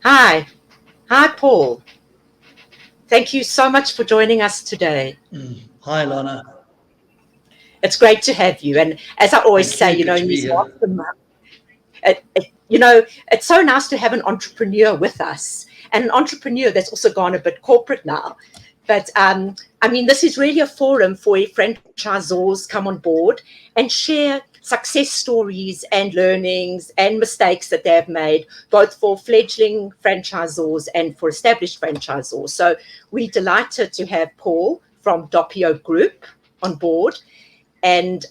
Hi. Hi, Paul. Thank you so much for joining us today. Hi, Lana. It's great to have you. And as I always Thank say, you. Good to in be these here. it's so nice to have an entrepreneur with us, and an entrepreneur that's also gone a bit corporate now. But this is really a forum for franchisors come on board and share success stories and learnings and mistakes that they have made, both for fledgling franchisors and for established franchisors. So we're delighted to have Paul from Doppio Group on board. And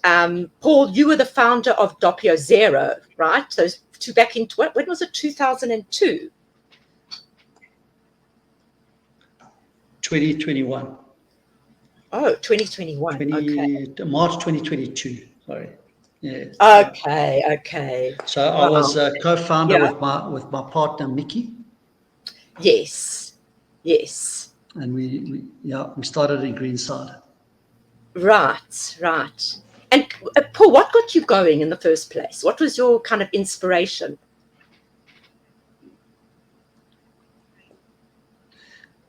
Paul, you were the founder of Doppio Zero, right? Those two back in, when was it, 2002? 2021. Oh, 2021. Okay. March 2022. Sorry. Yeah. Okay. So I Wow. was a co-founder Yeah. with my partner Mickey. Yes. And we started in Greenside. Right. And Paul, what got you going in the first place? What was your kind of inspiration?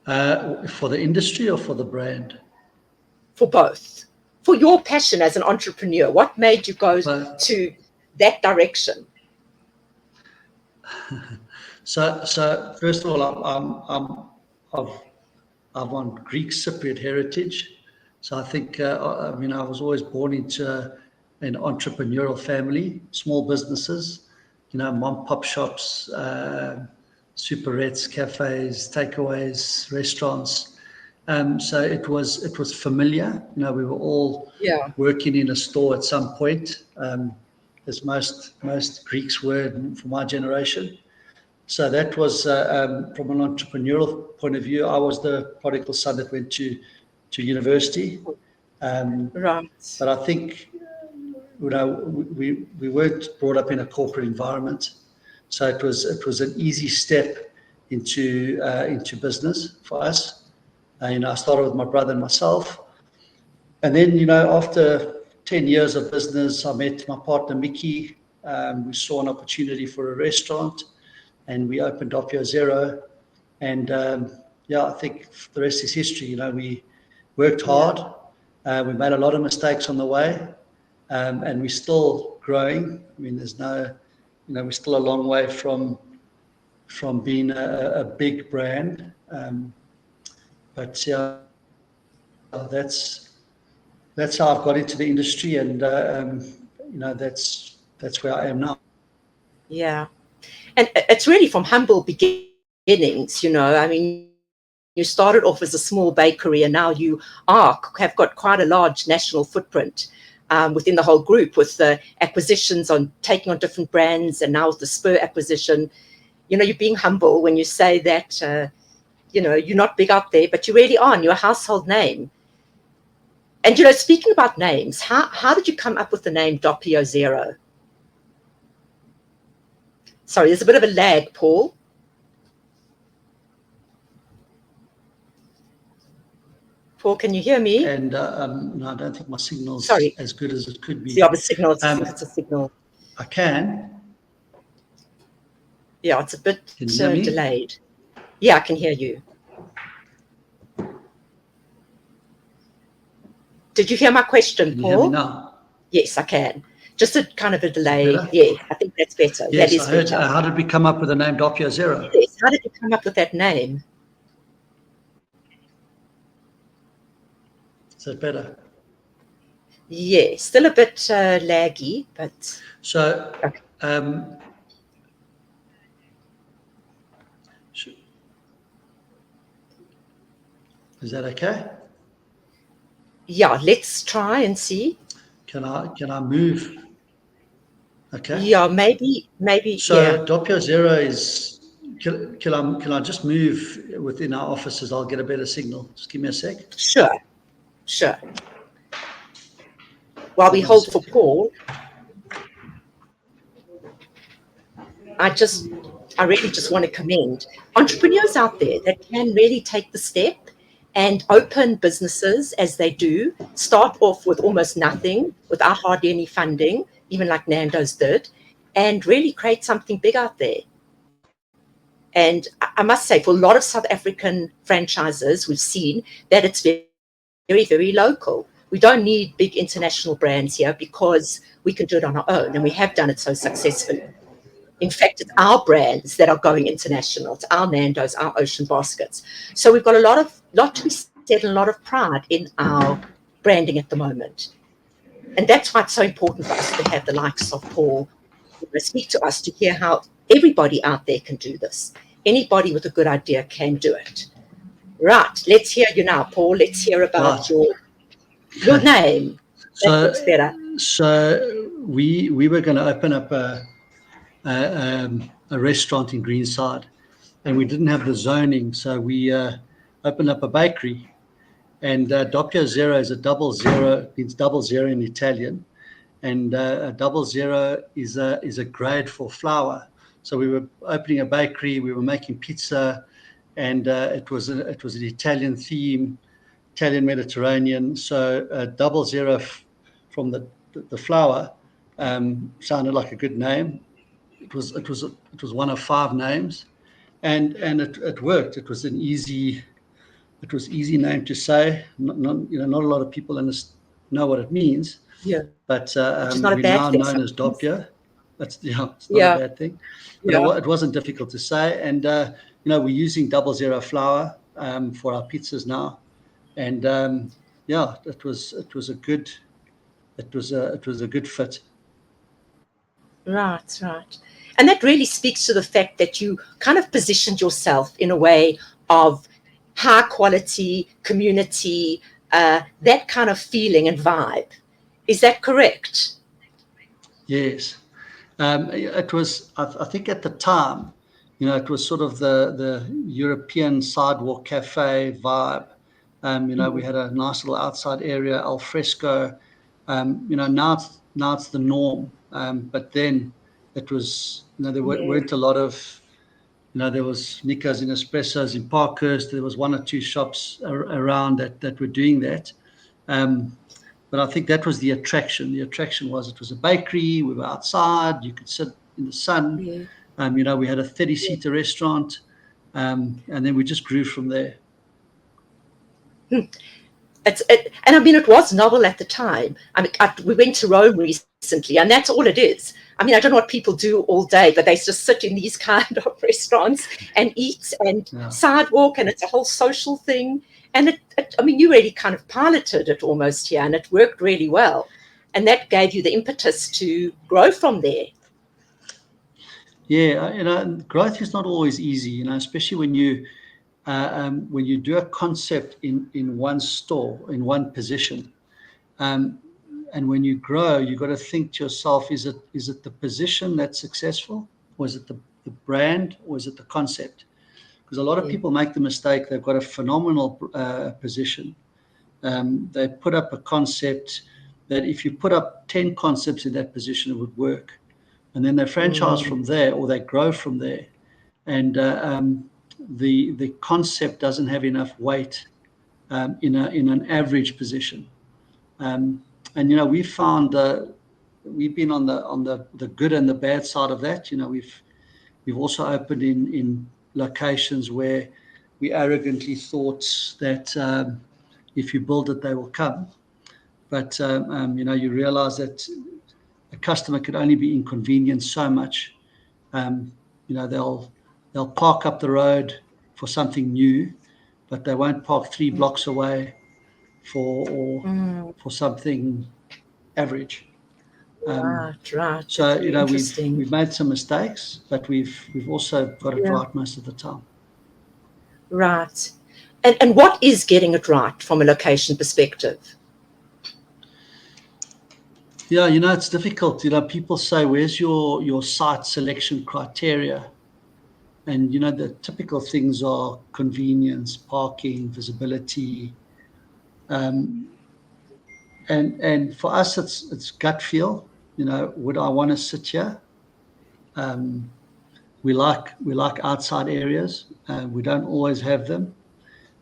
For the industry or for the brand? For both. For your passion as an entrepreneur, what made you go to that direction? So first of all, I'm on Greek Cypriot heritage. So I think I was always born into an entrepreneurial family, small businesses, mom pop shops, superettes, cafes, takeaways, restaurants. So it was familiar. We were all working in a store at some point, as most Greeks were for my generation. So that was from an entrepreneurial point of view. I was the prodigal son that went to university, Right. but I think we weren't brought up in a corporate environment, so it was an easy step into business for us. I started with my brother and myself, and then after 10 years of business, I met my partner Mickey. We saw an opportunity for a restaurant, and we opened Doppio Zero. And I think the rest is history. We worked hard. We made a lot of mistakes on the way, and we're still growing. There's no, we're still a long way from being a big brand. But yeah, that's how I've got into the industry, and that's where I am now. Yeah. And it's really from humble beginnings, you started off as a small bakery, and now you have got quite a large national footprint within the whole group, with the acquisitions on taking on different brands, and now with the Spur acquisition. You're being humble when you say that, you're not big out there, but you really are, and you're a household name. And, speaking about names, how did you come up with the name Doppio Zero? Sorry, there's a bit of a lag, Paul. Paul, can you hear me? And no, I don't think my signal's as good as it could be. Yeah, the signal, I think it's a signal. I can. Yeah, it's a bit delayed. Yeah, I can hear you. Did you hear my question, Can Paul? you hear me now? Yes, I can. Just a kind of a delay. Yeah, I think that's better. Yes, that is I heard. better. How did we come up with the name Doppio Zero? Yes, how did you come up with that name? Is that better? Yeah, still a bit laggy, but... So, is that okay? Yeah, let's try and see. Can I move? Okay. Yeah, maybe. So Doppio Zero is. Can I just move within our offices? I'll get a better signal. Just give me a sec. Sure. While we hold for Paul, I really just want to commend entrepreneurs out there that can really take the step and open businesses as they do, start off with almost nothing, without hardly any funding, even like Nando's did, and really create something big out there. And I must say, for a lot of South African franchises, we've seen that it's very, very local. We don't need big international brands here because we can do it on our own, and we have done it so successfully. In fact, it's our brands that are going international. It's our Nando's, our Ocean Baskets. So we've got a lot to be said and a lot of pride in our branding at the moment. And that's why it's so important for us to have the likes of Paul speak to us to hear how everybody out there can do this. Anybody with a good idea can do it. Right, let's hear you now, Paul. Let's hear about Right. your name. That So, looks better. we were going to open up a restaurant in Greenside, and we didn't have the zoning, so we opened up a bakery. And Doppio Zero is a 00, means 00 in Italian, and a 00 is a grade for flour. So we were opening a bakery, we were making pizza, and it was an Italian theme, Italian Mediterranean. So 00 from the flour sounded like a good name. It was one of 5 names, and it worked. It was easy name to say. Not a lot of people know what it means. Yeah, But which is not a we're bad now thing known as sometimes. Doppio. It's not a Yeah, bad thing, but yeah. it wasn't difficult to say. And we're using 00 flour for our pizzas now, and it was a good fit. Right, right. And that really speaks to the fact that you kind of positioned yourself in a way of high quality community, that kind of feeling and vibe. Is that correct? Yes, it was. I think at the time, it was sort of the European sidewalk cafe vibe. We had a nice little outside area, al fresco. Now it's the norm. But then it was, there Yeah. weren't a lot of, there was Nico's and Espressos in Parkhurst. There was 1 or 2 shops around that were doing that. But I think that was the attraction. The attraction was it was a bakery. We were outside. You could sit in the sun. Yeah. We had a 30-seater restaurant, and then we just grew from there. And I mean, it was novel at the time. I mean, we went to Rome recently, and that's all it is. I mean, I don't know what people do all day, but they just sit in these kind of restaurants and eat and sidewalk, and it's a whole social thing. And I mean, you really kind of piloted it almost here, and it worked really well. And that gave you the impetus to grow from there. Yeah, growth is not always easy, especially when you do a concept in one store, in one position. And when you grow, you've got to think to yourself, is it the position that's successful? Or is it the brand? Or is it the concept? Because a lot of people make the mistake, they've got a phenomenal position. They put up a concept that if you put up 10 concepts in that position, it would work. And then they franchise from there, or they grow from there. And the concept doesn't have enough weight in an average position. And we found we've been on the good and the bad side of that. We've also opened in locations where we arrogantly thought that if you build it, they will come. But you realize that a customer could only be inconvenienced so much. They'll park up the road for something new, but they won't park 3 blocks away for something average. Right. So Interesting. we've made some mistakes, but we've also got it right most of the time. Right. And what is getting it right from a location perspective? Yeah, it's difficult. People say, where's your site selection criteria? And, the typical things are convenience, parking, visibility. And for us, it's gut feel. Would I want to sit here? We like outside areas. We don't always have them.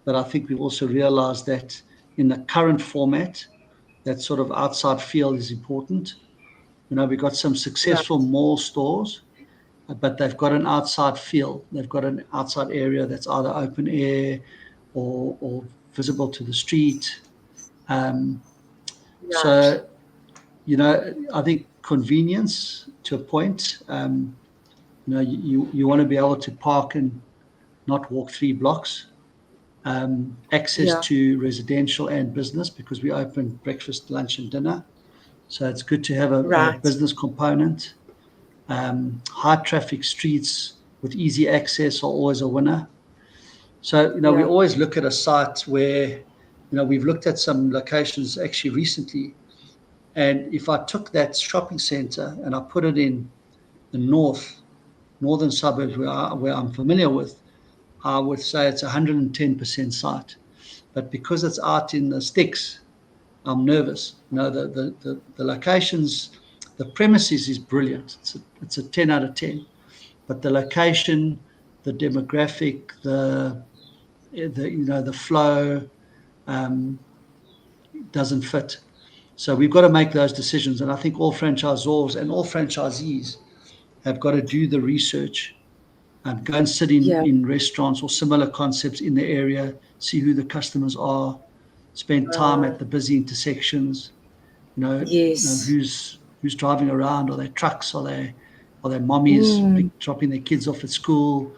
But I think we've also realized that in the current format, that sort of outside feel is important. We've got some successful mall stores, but they've got an outside feel. They've got an outside area that's either open air or visible to the street. Right. So, I think convenience to a point. You want to be able to park and not walk 3 blocks. Access Yeah. to residential and business, because we open breakfast, lunch, and dinner. So it's good to have a Right. business component. High traffic streets with easy access are always a winner. So, we Yeah. always look at a site where, we've looked at some locations actually recently. And if I took that shopping center and I put it in the northern suburbs where I'm familiar with, I would say it's 110% site. But because it's out in the sticks, I'm nervous. The locations, the premises is brilliant. It's a 10 out of 10. But the location, the demographic, the flow doesn't fit. So we've got to make those decisions. And I think all franchisors and all franchisees have got to do the research and go and sit Yeah. in restaurants or similar concepts in the area, see who the customers are, spend time at the busy intersections, Yes. who's driving around. Are they trucks? Are they mommies Mm. dropping their kids off at school?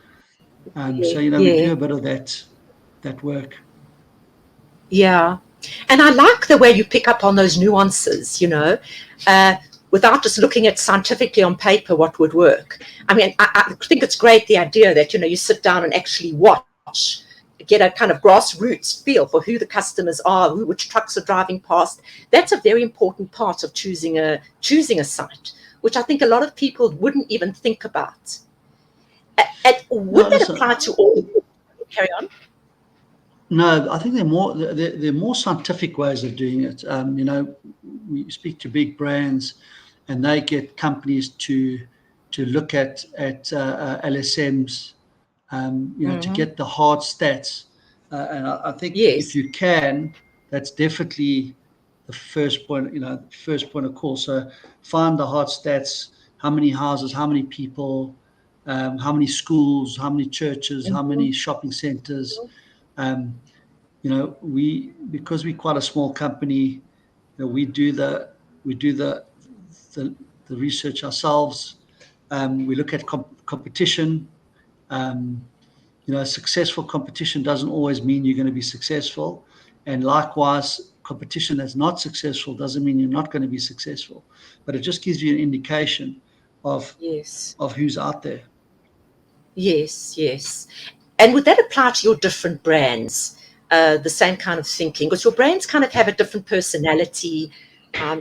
So, Yeah. we do Yeah. a bit of that work. Yeah. And I like the way you pick up on those nuances, without just looking at scientifically on paper what would work. I mean, I think it's great, the idea that, you sit down and actually watch, get a kind of grassroots feel for who the customers are, which trucks are driving past. That's a very important part of choosing a site, which I think a lot of people wouldn't even think about. Would No, that listen. apply to all? Carry on. No, I think there are more scientific ways of doing it. We speak to big brands, and they get companies to look at LSMs, to get the hard stats. And I think if Yes. you can, that's definitely the first point. First point of call. So find the hard stats: how many houses, how many people, how many schools, how many churches, how many shopping centers. Because we're quite a small company, we do the the, the research ourselves. We look at competition. Successful competition doesn't always mean you're going to be successful, and likewise, competition that's not successful doesn't mean you're not going to be successful. But it just gives you an indication of Yes. who's out there. Yes, yes. And would that apply to your different brands? The same kind of thinking? Because your brands kind of have a different personality.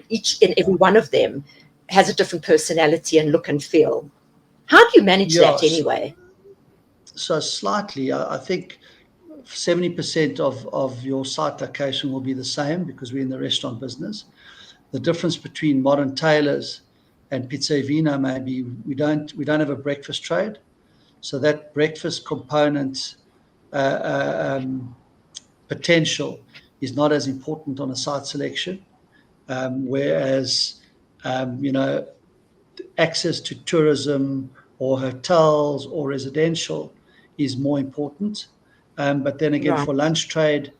Each and every one of them has a different personality and look and feel. How do you manage Yeah. that anyway? So slightly, I think 70% of your site location will be the same, because we're in the restaurant business. The difference between Modern Tailors and Pizza Vino maybe we don't have a breakfast trade, so that breakfast component potential is not as important on a site selection, whereas access to tourism or hotels or residential is more important. But then again, Right. for lunch trade,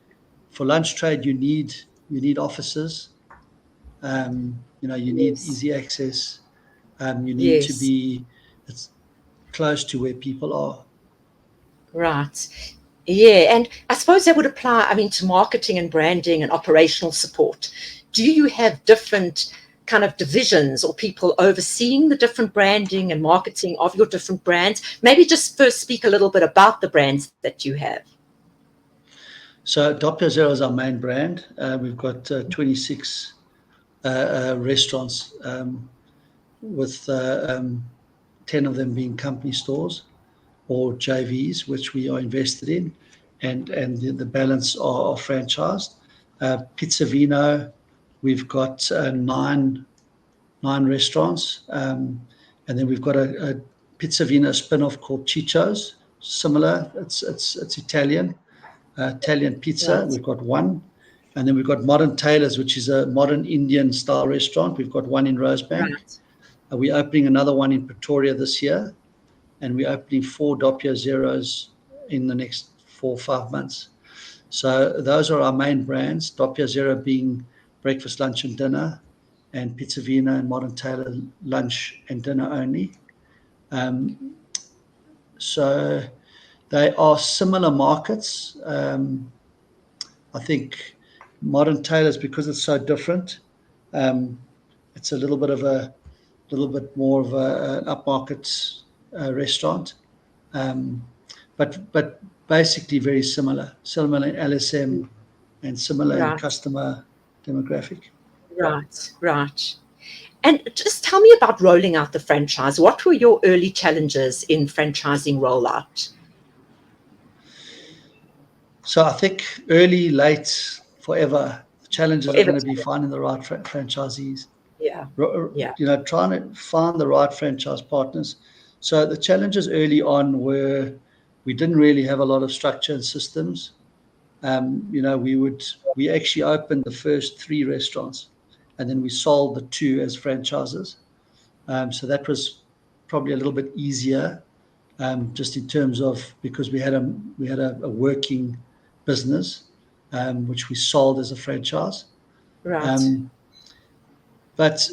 you need offices. You need Yes. easy access. You need to Yes. be it's close to where people are. Right. Yeah. And I suppose that would apply, I mean, to marketing and branding and operational support. Do you have different kind of divisions or people overseeing the different branding and marketing of your different brands? Maybe just first speak a little bit about the brands that you have. So Doppio Zero is our main brand. We've got 26 restaurants, with 10 of them being company stores or JVs, which we are invested in, and the balance are franchised. Pizza Vino, we've got nine restaurants, and then we've got a Pizza Vino spin-off called Chicho's. Similar, it's Italian pizza. Right. We've got one, and then we've got Modern Tailors, which is a modern Indian style restaurant. We've got one in Rosebank. Right. We're opening another one in Pretoria this year. and we're opening 4 Doppio Zeros in the next 4 or 5 months. So those are our main brands, Doppio Zero being breakfast, lunch, and dinner, and Pizza Vino and Modern Tailor lunch and dinner only. So they are similar markets. I think Modern Tailors, because it's so different, it's a little bit more of an upmarket restaurant, but basically very similar in LSM and similar in Right, customer demographic. right. And just tell me about rolling out the franchise. What were your early challenges in franchising rollout? So I think early, late, forever, the challenges are Whatever. going to be finding the right franchisees. Yeah, yeah, Trying to find the right franchise partners. So the challenges early on were we didn't really have a lot of structure and systems. We actually opened the first 3 restaurants, and then we sold the 2 as franchises. So that was probably a little bit easier, just in terms of because we had a working business, which we sold as a franchise. right. Um, but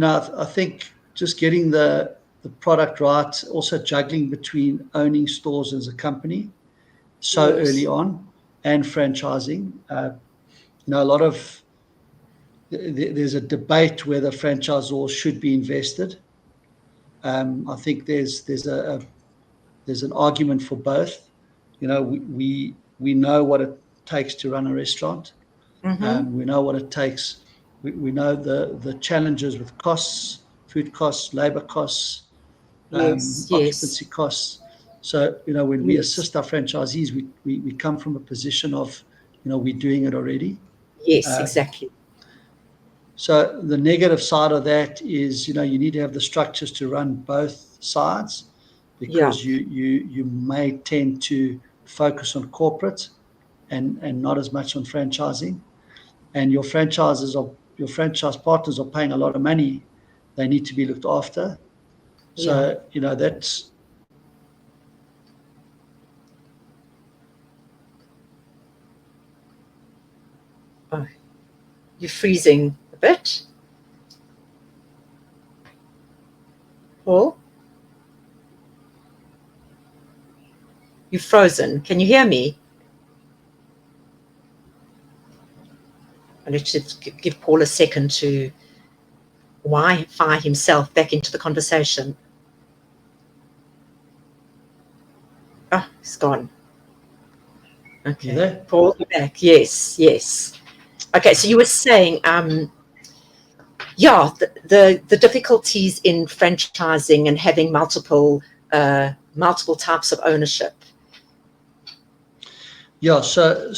I think just getting the product right, also juggling between owning stores as a company so early Yes, on and franchising. A lot of there's a debate whether franchisors should be invested. I think there's an argument for both. We know what it takes to run a restaurant. mm-hmm. We know what it takes. We know the challenges with costs, food costs, labor costs, Yes, occupancy costs. So, when we yes, assist our franchisees, we come from a position of, we're doing it already. yes, exactly. So the negative side of that is, you need to have the structures to run both sides, Yeah, because you may tend to focus on corporate and not as much on franchising. And your franchise partners are paying a lot of money. They need to be looked after. yeah. So, that's. Oh, you're freezing a bit, Paul. You're frozen. Can you hear me? Let's just give Paul a second to Wi-Fi himself back into the conversation. Oh, he's gone. You Okay, there? Paul, you're back. Yes. Okay, so you were saying, yeah, the difficulties in franchising and having multiple types of ownership. Yeah. So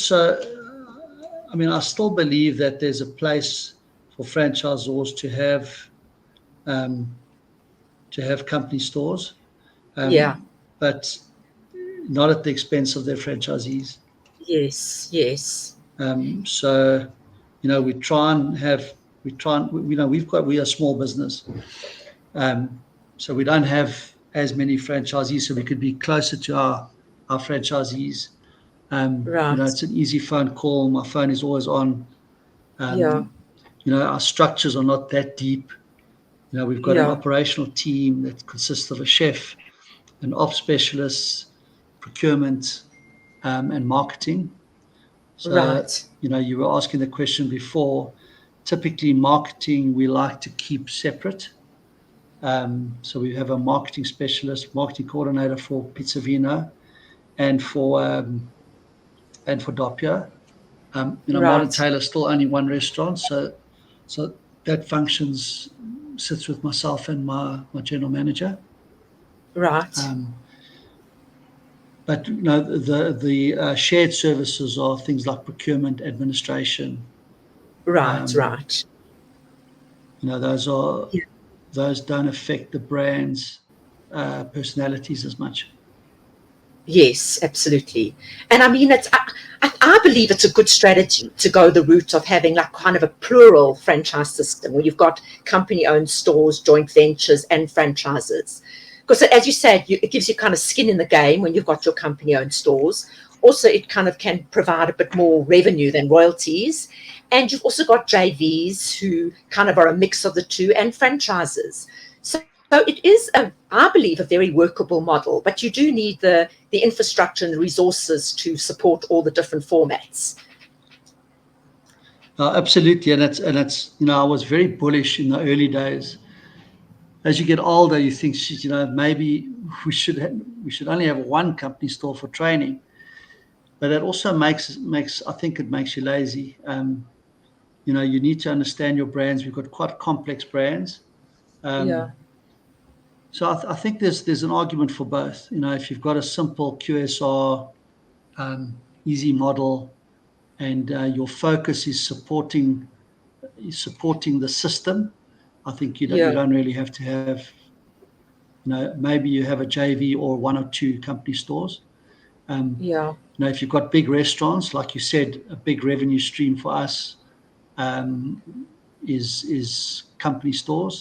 I still believe that there's a place for franchisors to have company stores, Yeah. but not at the expense of their franchisees. Yes. So, we try and have, we are a small business. So we don't have as many franchisees, so we could be closer to our franchisees. Right. It's an easy phone call. My phone is always on. Yeah. Our structures are not that deep. We've got an Yeah. operational team that consists of a chef, an ops specialist, procurement, and marketing. So, Right. you were asking the question before. Typically, marketing we like to keep separate. So we have a marketing specialist, marketing coordinator for Pizza Vino and for Doppio. Modern Right. Tailor is still only one restaurant, so that functions sits with myself and my general manager. Right. But the shared services are things like procurement, administration. Um, Right. those Yeah. don't affect the brand's personalities as much. Yes, absolutely. And I mean, I believe it's a good strategy to go the route of having like kind of a plural franchise system where you've got company-owned stores, joint ventures, and franchises. because as you said, it gives you kind of skin in the game when you've got your company-owned stores. Also, it kind of can provide a bit more revenue than royalties. And you've also got JVs who kind of are a mix of the two, and franchises. So it is, I believe, a very workable model, but you do need the infrastructure and the resources to support all the different formats. Absolutely, and it's I was very bullish in the early days. As you get older, you think, maybe we should only have one company store for training, but that also makes I think it makes you lazy. You need to understand your brands. We've got quite complex brands. Yeah. So I think there's an argument for both. If you've got a simple QSR, easy model, and your focus is supporting the system, I think you Yeah. don't really have to have. Maybe you have a JV or one or two company stores. Yeah. If you've got big restaurants, like you said, a big revenue stream for us is company stores.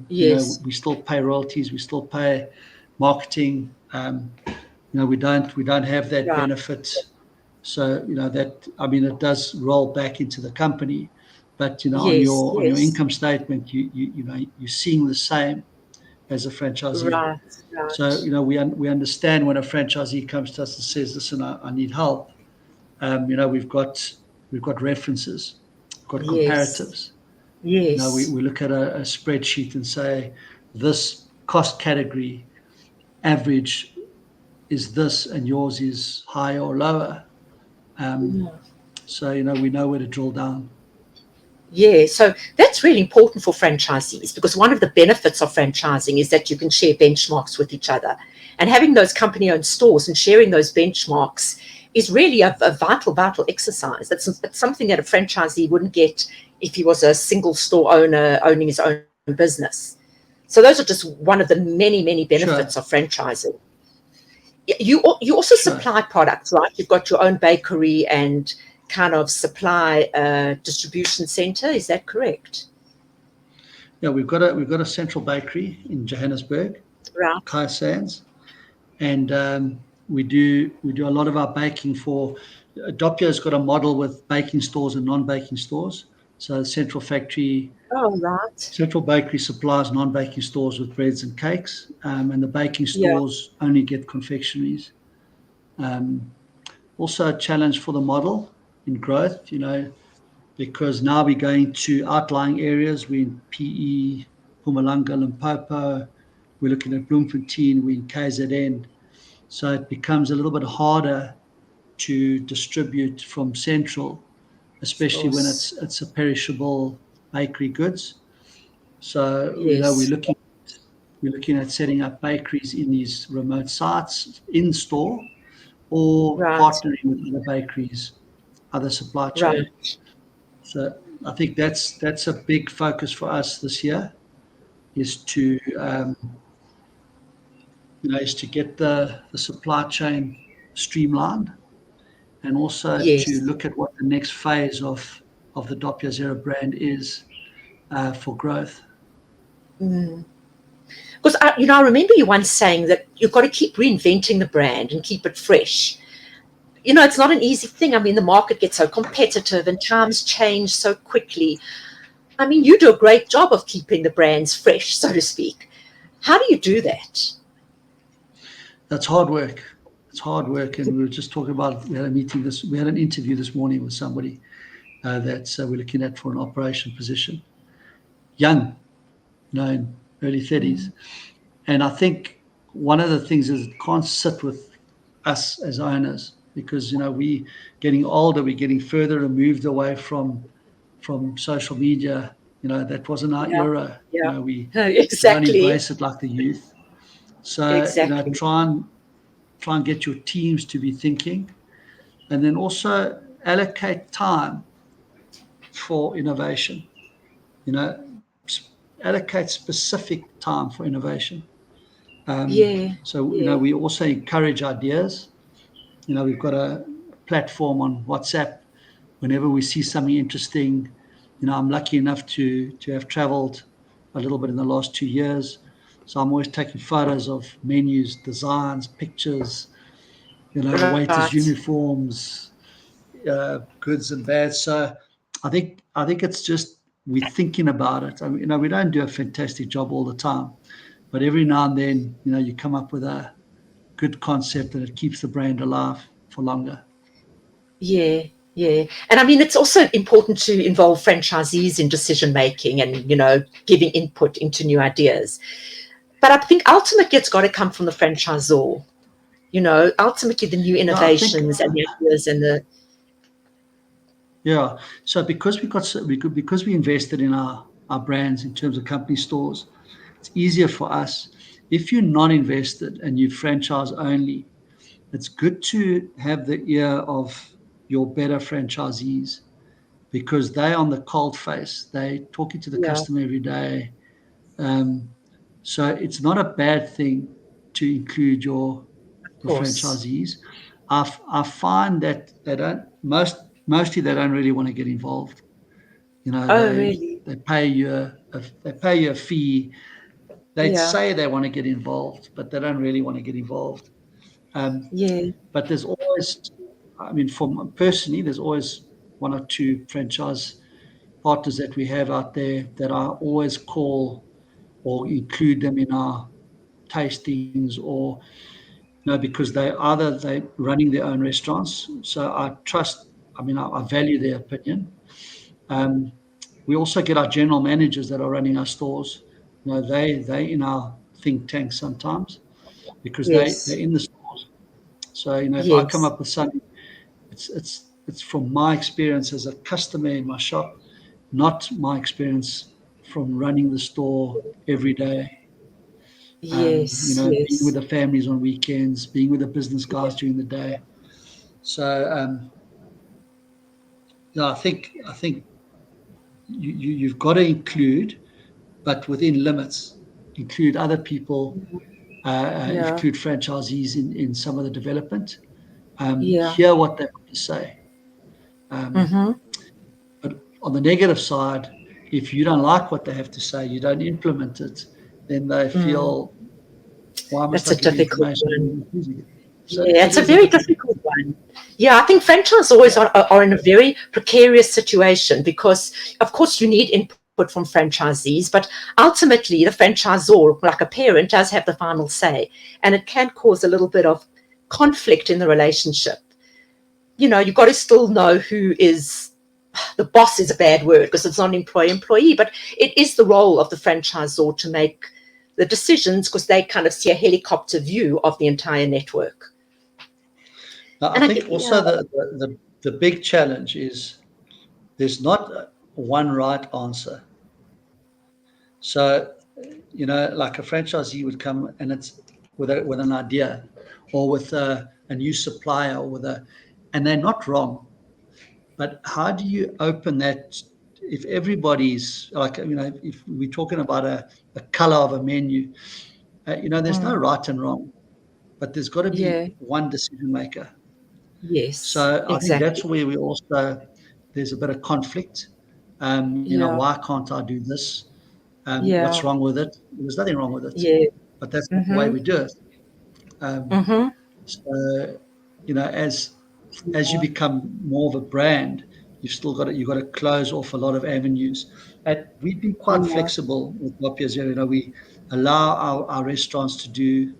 Yes. We still pay royalties, we still pay marketing. We don't have that Right. benefit. So it does roll back into the company, but on Yes. your Yes. income statement, you're seeing the same as a franchisee. Right. So Right. we understand when a franchisee comes to us and says, "Listen, I need help." We've got references, we've got Yes. comparatives. We Yes. look at a spreadsheet and say, this cost category average is this, and yours is higher or lower. So we know where to drill down. Yeah, so that's really important for franchisees, because one of the benefits of franchising is that you can share benchmarks with each other. And having those company-owned stores and sharing those benchmarks is really a vital exercise. That's something that a franchisee wouldn't get if he was a single store owner owning his own business. So those are just one of the many benefits Sure. of franchising. You also Sure. supply products, right? You've got your own bakery and kind of supply distribution center. Is that correct? Yeah, we've got a central bakery in Johannesburg, Right. Kai Sands, and we do a lot of our baking for. Doppio's got a model with baking stores and non-baking stores. So Central Oh, right. Bakery supplies non-baking stores with breads and cakes, and the baking Yeah. stores only get confectionaries. Also a challenge for the model in growth, because now we're going to outlying areas. We're in PE, Mpumalanga, Limpopo. We're looking at Bloemfontein. We're in KZN. So it becomes a little bit harder to distribute from central, Of especially when course. it's a perishable bakery goods. So Yes. we're looking at setting up bakeries in these remote sites in store, or Right. partnering with other bakeries, other supply chain. Right. So I think that's a big focus for us this year, is to get the supply chain streamlined, and also to Yes. look at what the next phase of the Doppio Zero brand is for growth. Because I remember you once saying that you've got to keep reinventing the brand and keep it fresh. It's not an easy thing. I mean, the market gets so competitive and times change so quickly. I mean, you do a great job of keeping the brands fresh, so to speak. How do you do that? That's hard work. It's hard work, and we were just talking about. We had an interview this morning with somebody that we're looking at for an operation position, young, in early 30s. And I think one of the things is it can't sit with us as owners, because we getting older, we're getting further removed away from social media. That wasn't our Yeah. era. Yeah. We don't Exactly. embrace it like the youth. So Exactly. try and get your teams to be thinking, and then also allocate time for innovation. You know, allocate specific time for innovation. Yeah. So Yeah. we also encourage ideas. We've got a platform on WhatsApp. Whenever we see something interesting, I'm lucky enough to have traveled a little bit in the last 2 years. So I'm always taking photos of menus, designs, pictures, waiters' Right. uniforms, goods and bads. So I think it's just we're thinking about it. I mean, we don't do a fantastic job all the time, but every now and then, you come up with a good concept and it keeps the brand alive for longer. Yeah, yeah. And I mean, it's also important to involve franchisees in decision making and, giving input into new ideas. But I think ultimately it's got to come from the franchisor, ultimately the new Yeah, I think innovations and the ideas and the, yeah. So because because we invested in our brands in terms of company stores, it's easier for us. If you're not invested and you franchise only, it's good to have the ear of your better franchisees because they're on the cold face. They talking to the yeah, customer every day. Um, so it's not a bad thing to include of your course. franchisees. I find that they don't mostly they don't really want to get involved. Oh, They really? they pay you they pay you a fee. They Yeah, say they want to get involved, but they don't really want to get involved. Um, yeah, but there's always, I mean, personally, there's always one or two franchise partners that we have out there that I always call or include them in our tastings or because they running their own restaurants. So I trust. I mean, I value their opinion. Um, we also get our general managers that are running our stores. They in our think tank sometimes because they're yes, in the stores. So if I come yes, up with something, it's from my experience as a customer in my shop, not my experience from running the store every day. yes, Being with yes, the families on weekends, being with the business guys during the day. So yeah, I think you've got to include, but within limits, include other people, yeah, include franchisees in some of the development. yeah. Hear what they have to say. Um, Mm-hmm. but on the negative side, if you don't like what they have to say, you don't implement it, then they Mm. feel, why must That's I a give you difficult information one. when you're using it? So, Yeah, so it's a there's a very different. difficult one. Yeah, I think franchise always Yeah. are in a very precarious situation because, of course, you need input from franchisees, but ultimately the franchisor, like a parent, does have the final say, and it can cause a little bit of conflict in the relationship. You've got to still know who is the boss is a bad word because it's not an employee, but it is the role of the franchisor to make the decisions because they kind of see a helicopter view of the entire network. Now, I And I think think, also yeah, the big challenge is there's not one right answer. So, like a franchisee would come and it's with an idea or with a new supplier and they're not wrong. But how do you open that if everybody's like, if we're talking about a color of a menu, there's no mm, right and wrong, but there's got to be yeah, one decision maker. yes, So I think that's exactly. where there's a bit of conflict. Yeah, Why can't I do this? What's yeah, wrong with it? There's nothing wrong with it, yeah. but that's not the way Mm-hmm. we do it. Um, Mm-hmm. so, as you become more of a brand, you've got to close off a lot of avenues. And we've been quite Yeah. flexible with Doppio. We allow our restaurants to do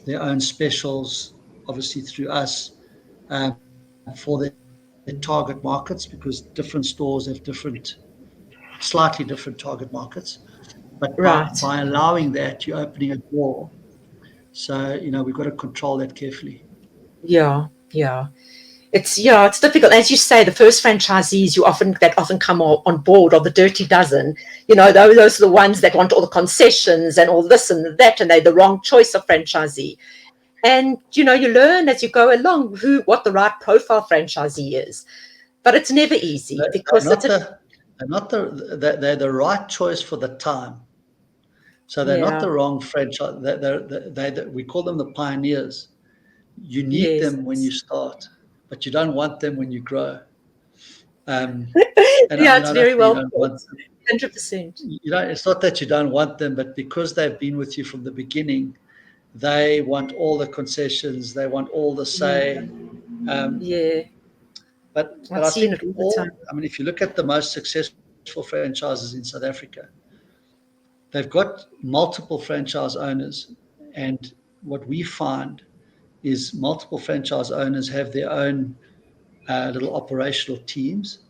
their own specials, obviously through us, for their target markets because different stores have slightly different target markets. But by Right. allowing that, you're opening a door. So we've got to control that carefully. Yeah. Yeah. It's difficult. As you say, the first franchisees that often come on board are the dirty dozen. Those are the ones that want all the concessions and all this and that, and they're the wrong choice of franchisee. And you learn as you go along what the right profile franchisee is. But it's never easy They're because not they're the right choice for the time. So they're not yeah, the wrong franchise. We call them the pioneers. You need yes. them when you start, but you don't want them when you grow. Um, and I Yeah, mean, it's I don't very mean you well don't put. want them. 100%. It's not that you don't want them, but because they've been with you from the beginning, they want all the concessions, they want all the say. Yeah, But I've I seen it think all the time. if you look at the most successful franchises in South Africa, they've got multiple franchise owners. And what we find is multiple franchise owners have their own little operational teams,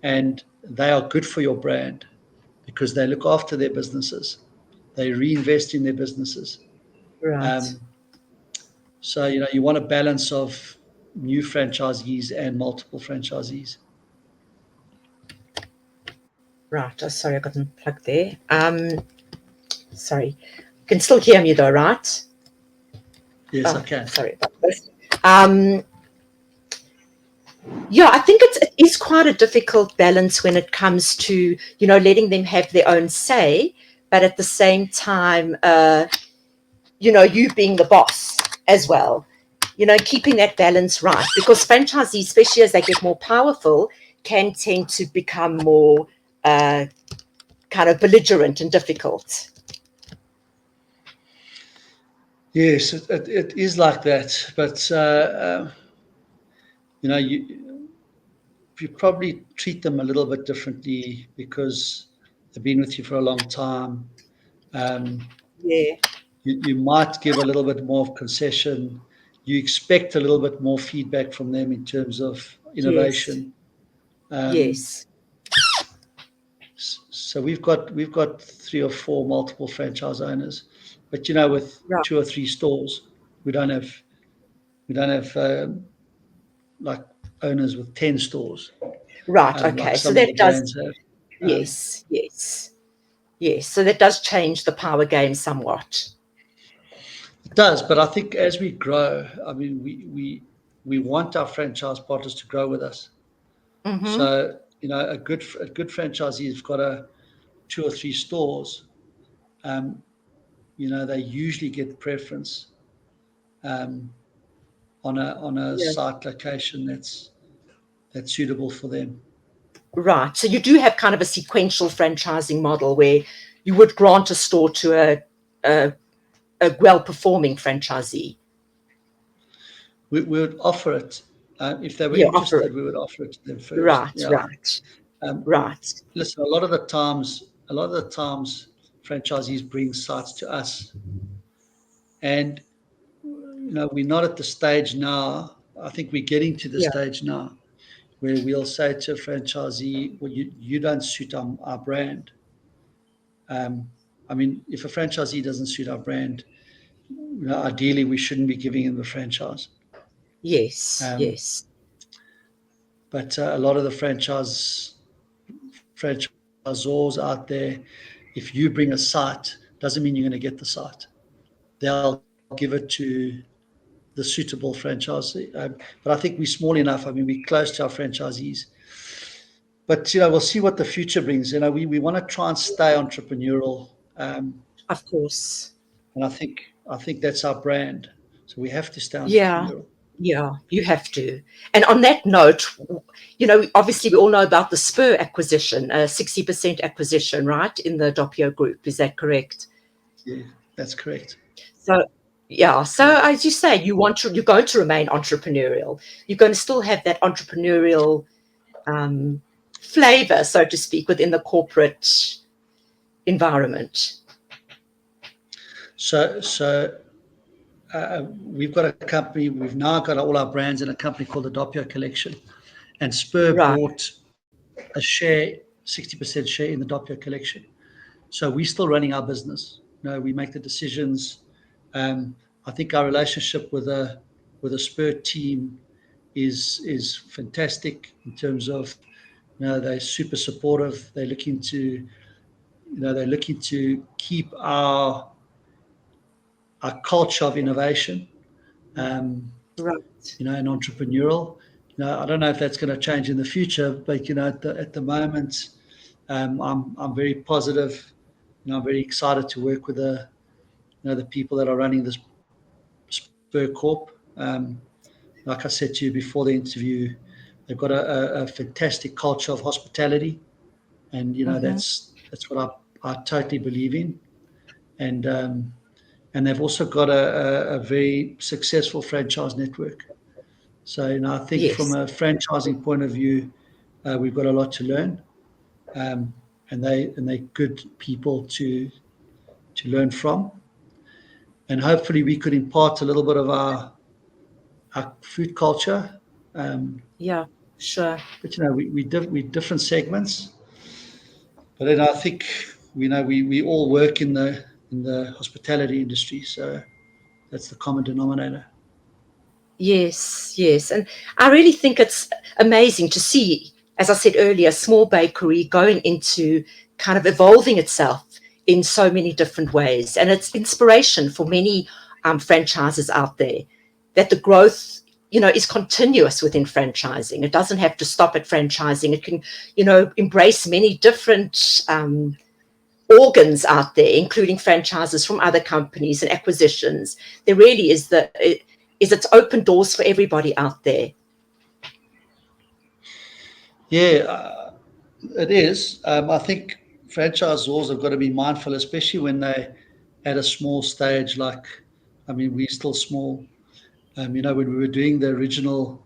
and they are good for your brand because they look after their businesses. They reinvest in their businesses. Right. So, you want a balance of new franchisees and multiple franchisees. Right. Oh, sorry, I got unplugged there. Sorry. You can still hear me though, right? Yes, I can. Sorry about this. Yeah, I think it is quite a difficult balance when it comes to, letting them have their own say, but at the same time, you being the boss as well, keeping that balance right. Because franchisees, especially as they get more powerful, can tend to become more kind of belligerent and difficult. Yes, it is like that. But, you probably treat them a little bit differently because they've been with you for a long time. Yeah. You might give a little bit more of concession. You expect a little bit more feedback from them in terms of Yes. innovation. Yes. So we've got 3 or 4 multiple franchise owners, but with Right. 2 or 3 stores, we don't have like owners with 10 stores, Right. like Okay. So some of the that does. brands have. Yes. Yes. Yes. So that does change the power game somewhat. It does, but I think as we grow, we want our franchise partners to grow with us. Mm-hmm. So a good franchisee has got 2 or 3 stores. They usually get preference on a Yeah. site location that's suitable for them. Right. So you do have kind of a sequential franchising model where you would grant a store to a well-performing franchisee. We would offer it if they were Yeah, offer it. interested. We would offer it to them first. Right, Yeah. right, Um, right. Listen, a lot of the times, franchisees bring sites to us, and we're not at the stage now. I think we're getting to the Yeah. stage now where we'll say to a franchisee, "Well, you don't suit our brand." If a franchisee doesn't suit our brand, ideally we shouldn't be giving him the franchise. Yes, Um, yes, but a lot of the franchisors out there, if you bring a site, doesn't mean you're going to get the site. They'll give it to the suitable franchisee. But I think we're small enough. We're close to our franchisees. But we'll see what the future brings. We want to try and stay entrepreneurial, of course. and I think that's our brand. So we have to stay Yeah, entrepreneurial. yeah, you have to. And on that note, obviously we all know about the Spur acquisition, a 60% acquisition, right, in the Doppio group. Is that correct? Yeah, that's correct. So, yeah. So as you say, you're going to remain entrepreneurial. You're going to still have that entrepreneurial flavor, so to speak, within the corporate environment. So we've got a company. We've now got all our brands in a company called the Doppio Collection, and Spur Right. bought a share, 60% share in the Doppio Collection. So we're still running our business. We make the decisions. I think our relationship with the Spur team is fantastic in terms of they're super supportive. They're looking to keep our culture of innovation, Right. and entrepreneurial. I don't know if that's going to change in the future, but at the moment, I'm very positive. I'm very excited to work with the people that are running this Spur Corp. Like I said to you before the interview, they've got a fantastic culture of hospitality. and that's what I totally believe in. And they've also got a very successful franchise network. So I think from Yes. a franchising point of view, we've got a lot to learn, and they're good people to learn from, and hopefully we could impart a little bit of our food culture. Yeah, sure. But we different segments. But then I think we all work in the hospitality industry, so that's the common denominator. Yes, yes. And I really think it's amazing to see, as I said earlier, a small bakery going into kind of evolving itself in so many different ways. And it's inspiration for many franchises out there that the growth, is continuous within franchising. It doesn't have to stop at franchising. It can, embrace many different organs out there, including franchises from other companies and acquisitions. There really is it's open doors for everybody out there. Yeah, it is. I think franchisors have got to be mindful, especially when they at a small stage. Like, I mean, we're still small. When we were doing the original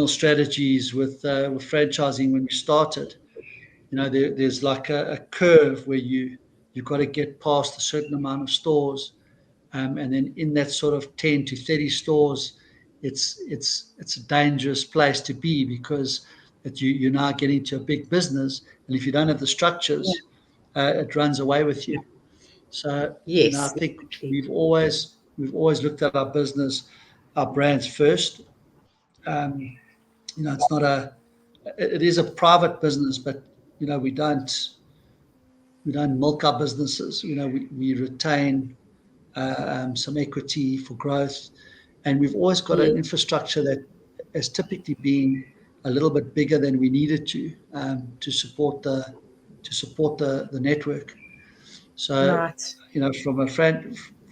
strategies with franchising when we started, there's like a curve where you've got to get past a certain amount of stores, and then in that sort of 10 to 30 stores, it's a dangerous place to be, because you're now getting to a big business, and if you don't have the Yeah. structures, it runs away with you. So I Yes, think exactly. we've always looked at our business, our brands first. Um, it's not it is a private business, but we don't milk our businesses. We retain some equity for growth, and we've always got Yeah. an infrastructure that has typically been a little bit bigger than we needed to support the network. So, Right. from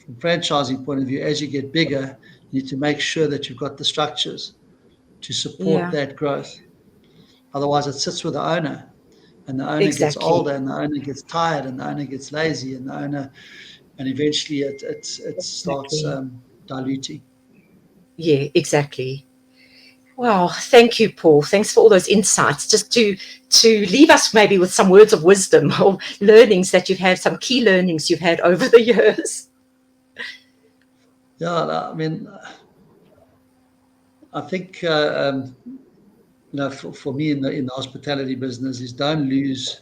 from franchising point of view, as you get bigger, you need to make sure that you've got the structures to support Yeah. that growth. Otherwise, it sits with the owner, and the owner gets Exactly. older, and the owner gets tired, and the owner gets lazy, and eventually it starts Exactly. diluting. Yeah, exactly. Wow, thank you, Paul. Thanks for all those insights. Just to leave us maybe with some words of wisdom or learnings that you've had, some key learnings you've had over the years. Yeah, I mean, I think for me in the hospitality business is don't lose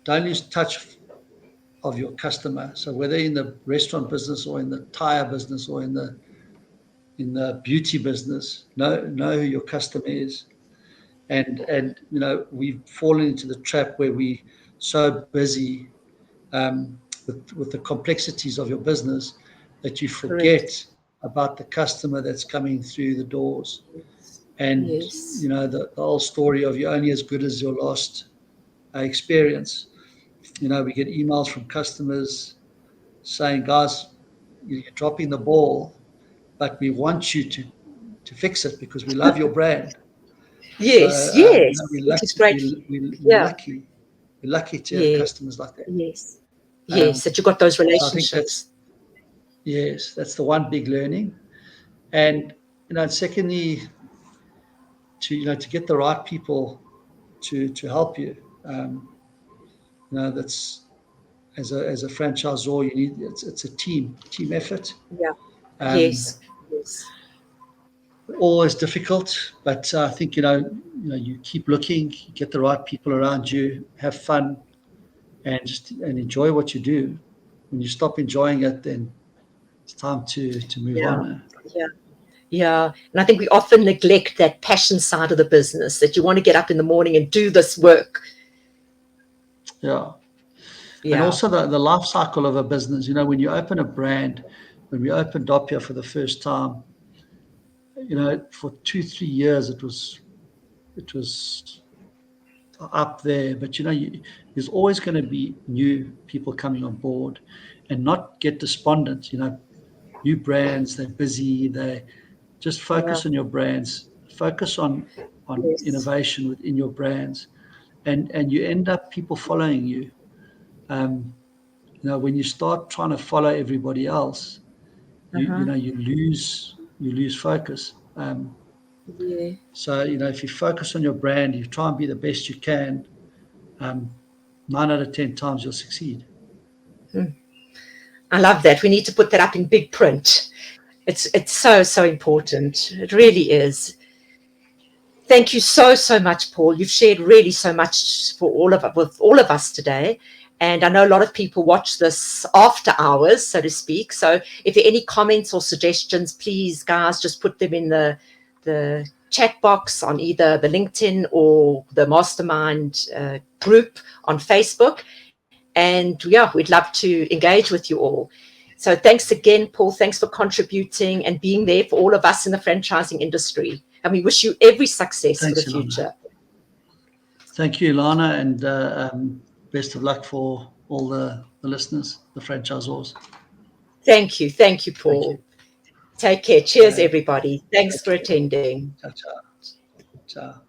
touch of your customer. So whether in the restaurant business or in the tire business or in the beauty business, know who your customer is. And we've fallen into the trap where we so busy with the complexities of your business that you forget Correct. about the customer that's coming through the doors. And Yes. the whole story of you're only as good as your last experience. We get emails from customers saying, guys, you're dropping the ball, but we want you to fix it because we love your brand. So Yes, yes, we're which is lucky. great. We're Yeah, lucky. We're lucky to have yeah, customers like that. yes, Um, yes, that you got those so I think relationships. that's the one big learning. And secondly, to get the right people to help you. That's as a franchisor, you need it's a team effort. Yeah, Um, yes, yes, Always difficult, but I think you keep looking, you get the right people around you, have fun, and enjoy what you do. When you stop enjoying it, then it's time to move yeah, on. yeah, yeah. And I think we often neglect that passion side of the business, that you want to get up in the morning and do this work. Yeah. And Yeah, also the life cycle of a business. When you open a brand, when we opened Doppio for the first time, for 2-3 years it was up there. But there's always going to be new people coming on board, and not get despondent. New brands, they're busy. They just yeah, focus on your brands, focus on yes, innovation within your brands, and you end up people following you. When you start trying to follow everybody else, you lose focus. Yeah. So if you focus on your brand, you try and be the best you can. 9 out of 10 times you'll succeed. I love that. We need to put that up in big print. It's so important. It really is. Thank you so much, Paul. You've shared really so much with all of us today. And I know a lot of people watch this after hours, so to speak. So if there are any comments or suggestions, please, guys, just put them in the chat box on either the LinkedIn or the Mastermind group on Facebook. And yeah, we'd love to engage with you all. So thanks again, Paul. Thanks for contributing and being there for all of us in the franchising industry. And we wish you every success for the future. Thank you, Ilana, and best of luck for all the listeners, the franchisors. Thank you, Paul. Take care. Cheers, everybody. Thanks for attending. Ciao, ciao. Ciao.